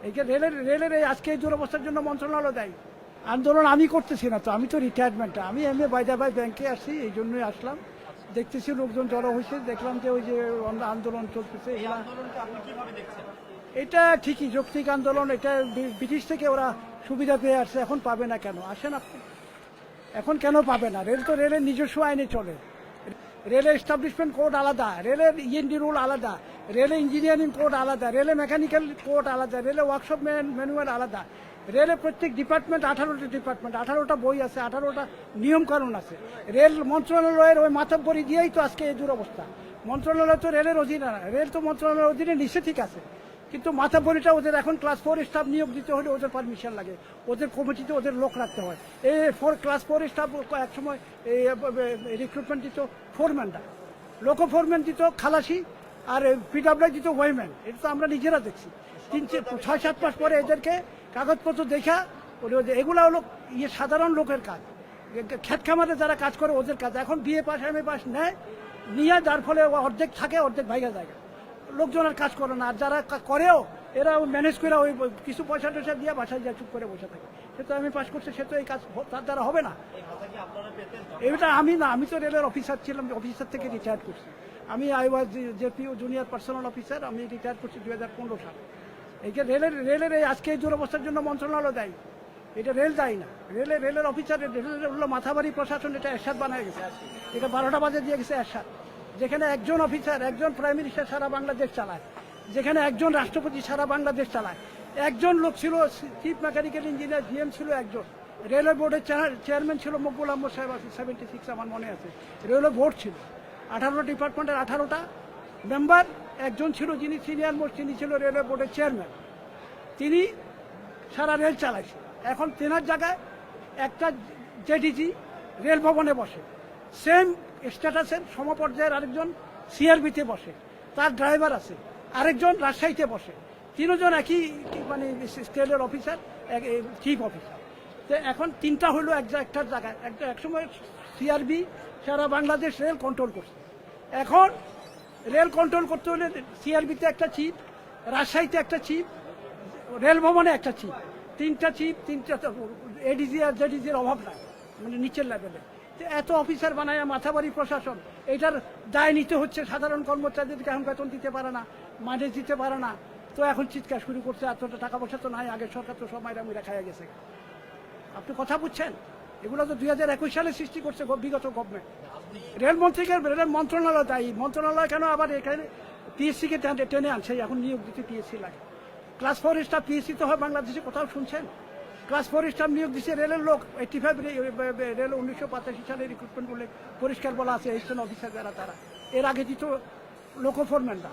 এই যে রেলের এই আজকে এই দুরবস্থার জন্য মন্ত্রণালয় দায়ী। আন্দোলন আমি করতেছি না তো, আমি তো রিটায়ারমেন্টে, আমি এমনি বাইদাবাই ব্যাংকে আসছি, এই জন্যই আসলাম। দেখতেছি লোকজন জড়ো হয়েছে, দেখলাম যে ওই যে আন্দোলন চলতেছে। এটা ঠিকই যৌক্তিক আন্দোলন, এটা ব্রিটিশ থেকে ওরা সুবিধা পেয়ে আসছে, এখন পাবে না কেন? আসেন আপনি, এখন কেন পাবে না? রেল তো রেলের নিজস্ব আইনে চলে, রেলের এস্টাবলিশমেন্ট কোড আলাদা, রেলের ইএনডি রুল আলাদা, রেলের ইঞ্জিনিয়ারিং কোড আলাদা, রেলের মেকানিক্যাল কোড আলাদা, রেলের ওয়ার্কশপ ম্যানুয়াল আলাদা, রেলের প্রত্যেক ডিপার্টমেন্ট 18টা ডিপার্টমেন্ট, 18টা বই আছে, 18টা নিয়মকানুন আছে। রেল মন্ত্রণালয়ের ওই মাতব্বরি দিয়েই তো আজকে এই দুরবস্থা। মন্ত্রণালয় তো রেলের অধীনে না, রেল তো মন্ত্রণালয়ের অধীনে নিচে ঠিক আছে, কিন্তু মাথাপরিটা ওদের এখন ক্লাস 4 স্টাফ নিয়োগ দিতে হলে ওদের পারমিশন লাগে, ওদের কমিটিতে ওদের লোক রাখতে হয়। এই ক্লাস 4 স্টাফ এক সময় এই রিক্রুটমেন্ট দিত ফোরম্যানরা, লোকো ফোরম্যান দিত খালাসি, আর পিডব্লিউ দিত ওয়েম্যান। এটা তো আমরা নিজেরা দেখছি। 6-7 মাস পরে এদেরকে কাগজপত্র দেখা, এগুলো হলো সাধারণ লোকের কাজ, খেত খামারে যারা কাজ করে ওদের কাজ। এখন বিএ পাস এমএ পাস নেয়, নিয়ে যার ফলে অর্ধেক থাকে, অর্ধেক ভাইগা জায়গা, লোকজন আর কাজ করে না। আর যারা করেও এরা ম্যানেজ করে ওই কিছু পয়সা টয়সা দিয়ে বাসায় যা চুপ করে বসে থাকে। সে তো আমি পাস করছে, সে তো এই কাজ তার দ্বারা হবে না। এটা আমি না, আমি তো রেলের অফিসার ছিলাম, অফিসার থেকে রিটায়ার করছি। আমি I was JPO junior personal officer, আমি রিটায়ার করছি 2015 সালে। এই যে রেলের এই আজকে এই দুরবস্থার জন্য মন্ত্রণালয় দায়ী, এটা রেল দায়ী না। রেলের অফিসার হলো মাথাবাড়ি প্রশাসন, এটা এরশাদ বানায় গেছে, এটা 12টা বাজে দিয়ে গেছে এরশাদ। যেখানে একজন অফিসার, একজন প্রাইম মিনিস্টার সারা বাংলাদেশ চালায়, যেখানে একজন রাষ্ট্রপতি সারা বাংলাদেশ চালায়, একজন লোক ছিল চিফ মেকানিক্যাল ইঞ্জিনিয়ার জিএম ছিল একজন, রেলওয়ে বোর্ডের চেয়ারম্যান ছিল মকবুল আহমদ সাহেব, 76 আমার মনে আছে। রেলওয়ে বোর্ড ছিল 18টা ডিপার্টমেন্টের 18টা মেম্বার, একজন ছিল যিনি সিনিয়র মোস্ট, তিনি ছিল রেলওয়ে বোর্ডের চেয়ারম্যান, তিনি সারা রেল চালাইছে। এখন তেনার জায়গায় একটা জেডিজি রেল ভবনে বসে, সেম স্ট্যাটাসের সমপর্যায়ের আরেকজন সিআরবিতে বসে, তার ড্রাইভার আছে, আরেকজন রাজশাহীতে বসে, তিনজন একই মানে স্কেলের অফিসার, চিফ অফিসার। তো এখন তিনটা হলো একটার জায়গায়। একসময় সিআরবি সারা বাংলাদেশ রেল কন্ট্রোল করছে, এখন রেল কন্ট্রোল করতে হলে সিআরবিতে একটা চিফ, রাজশাহীতে একটা চিফ, রেল ভবনে একটা চিফ, তিনটা চিফ, তিনটা এডিজি আর জেডিজির অভাব নাই, মানে নিচের লেভেলে। এত অফিসার বানায় মাথাবাড়ি প্রশাসন, এটার দায় নিতে হচ্ছে সাধারণ কর্মচারীদেরকে। এখন বেতন দিতে পারে না, মাঝে দিতে পারে না, তো এখন চিৎকার শুরু করছে এতটা টাকা পয়সা তো নাই, আগের সরকার তো সব মাইরা মুইরা খাইয়া গেছে। আপনি কথা বুঝছেন? এগুলো তো 2021 সালে সৃষ্টি করছে বিগত গভর্নমেন্ট। রেলমন্ত্রীকে রেল মন্ত্রণালয় দায়ী। মন্ত্রণালয় কেন আবার এখানে পিএসসিকে টেনে আনছে, এখন নিয়োগ দিতে পিএসসি লাগে। ক্লাস 4 স্টাফ পিএসসি তো হয় বাংলাদেশে, কোথাও শুনছেন? ক্লাস 4 স্টাফ নিয়োগ দিচ্ছে রেলের লোক। 85 রেল 1985 সালে রিক্রুটমেন্ট বলে পরিষ্কার বলা আছে, এসিস্ট্যান্ট অফিসার যারা, তারা এর আগে দিত লোকো ফোরম্যানরা।